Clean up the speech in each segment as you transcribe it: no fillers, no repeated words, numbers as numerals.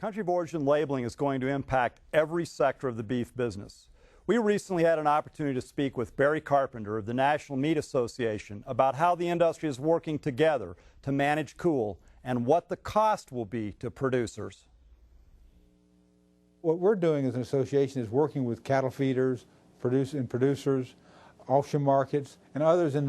Country of origin labeling is going to impact every sector of the beef business. We recently had an opportunity to speak with Barry Carpenter of the National Meat Association about how the industry is working together to manage COOL and what the cost will be to producers. What we're doing as an association is working with cattle feeders, producers, auction markets, and others in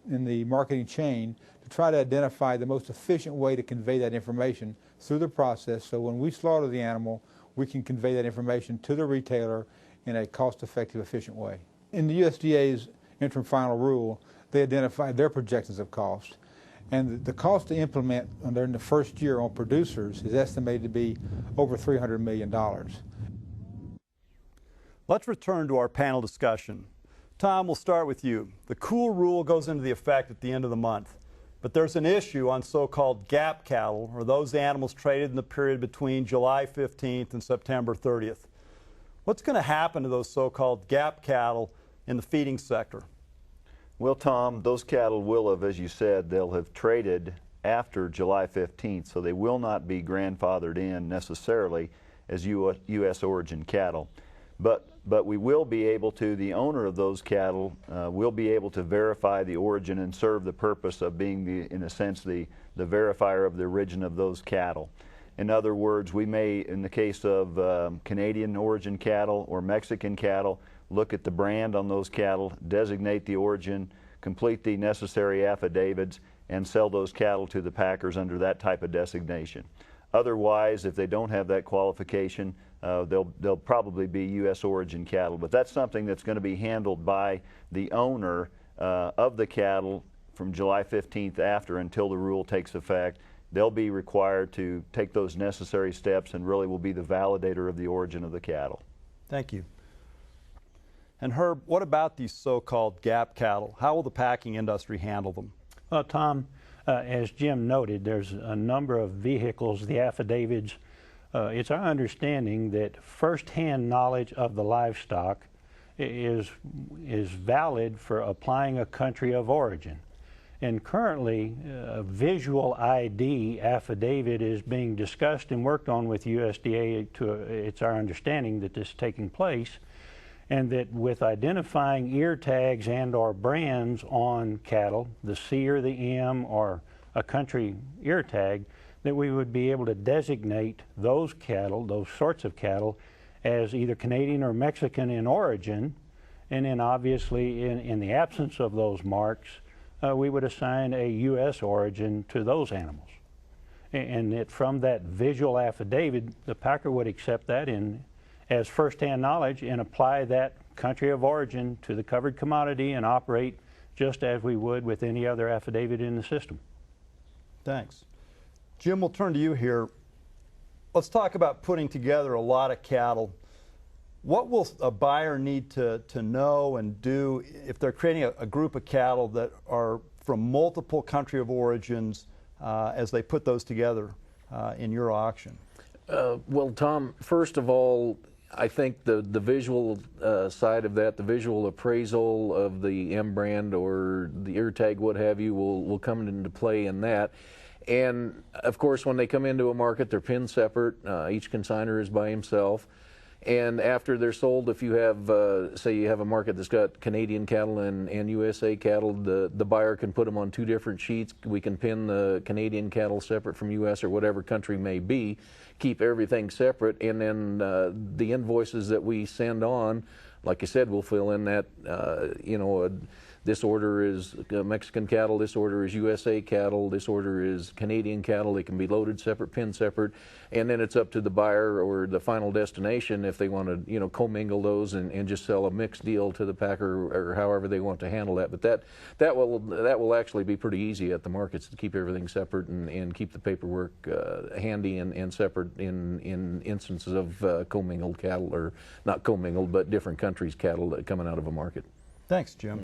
the marketing chain to try to identify the most efficient way to convey that information through the process, so when we slaughter the animal, we can convey that information to the retailer in a cost-effective, efficient way. In the USDA's interim final rule, they identified their projections of cost, and the cost to implement during the first year on producers is estimated to be over $300 million. Let's return to our panel discussion. Tom, we'll start with you. The COOL rule goes into the effect at the end of the month, but there's an issue on so-called gap cattle, or those animals traded in the period between July 15th and September 30th. What's going to happen to those so-called gap cattle in the feeding sector? Well, Tom, those cattle will have, as you said, they'll have traded after July 15th, so they will not be grandfathered in necessarily as U.S. origin cattle. But we will be able to, the owner of those cattle will be able to verify the origin and serve the purpose of being, in a sense, the verifier of the origin of those cattle. In other words, we may, in the case of Canadian origin cattle or Mexican cattle, look at the brand on those cattle, designate the origin, complete the necessary affidavits, and sell those cattle to the packers under that type of designation. Otherwise, if they don't have that qualification, they'll probably be U.S. origin cattle. But that's something that's going to be handled by the owner of the cattle from July 15th after, until the rule takes effect. They'll be required to take those necessary steps and really will be the validator of the origin of the cattle. Thank you. And Herb, what about these so-called gap cattle? How will the packing industry handle them? Well, Tom, as Jim noted, there's a number of vehicles, the affidavits. It's our understanding that first-hand knowledge of the livestock is valid for applying a country of origin. And currently, a visual ID affidavit is being discussed and worked on with USDA. It's our understanding that this is taking place, and that with identifying ear tags and or brands on cattle, the C or the M or a country ear tag, that we would be able to designate those cattle, those sorts of cattle, as either Canadian or Mexican in origin, and then obviously in the absence of those marks, we would assign a U.S. origin to those animals. And that from that visual affidavit, the packer would accept that as first-hand knowledge and apply that country of origin to the covered commodity and operate just as we would with any other affidavit in the system. Thanks. Jim, we'll turn to you here. Let's talk about putting together a lot of cattle. What will a buyer need to know and do if they're creating a group of cattle that are from multiple country of origins as they put those together in your auction? Well, Tom, first of all, I think the visual side of that, the visual appraisal of the M brand or the ear tag, what have you, will come into play in that. And of course, when they come into a market, they're pinned separate. Each consignor is by himself. And after they're sold, if you have, say you have a market that's got Canadian cattle and USA cattle, the buyer can put them on two different sheets. We can pin the Canadian cattle separate from US or whatever country may be, keep everything separate, and then the invoices that we send on, like I said, we'll fill in that, this order is Mexican cattle, this order is USA cattle, this order is Canadian cattle. They can be loaded separate, pinned separate, and then it's up to the buyer or the final destination if they want to, commingle those and just sell a mixed deal to the packer or however they want to handle that. But that will actually be pretty easy at the markets to keep everything separate and keep the paperwork handy and separate in instances of commingled cattle, or not commingled, but different countries' cattle coming out of a market. Thanks, Jim.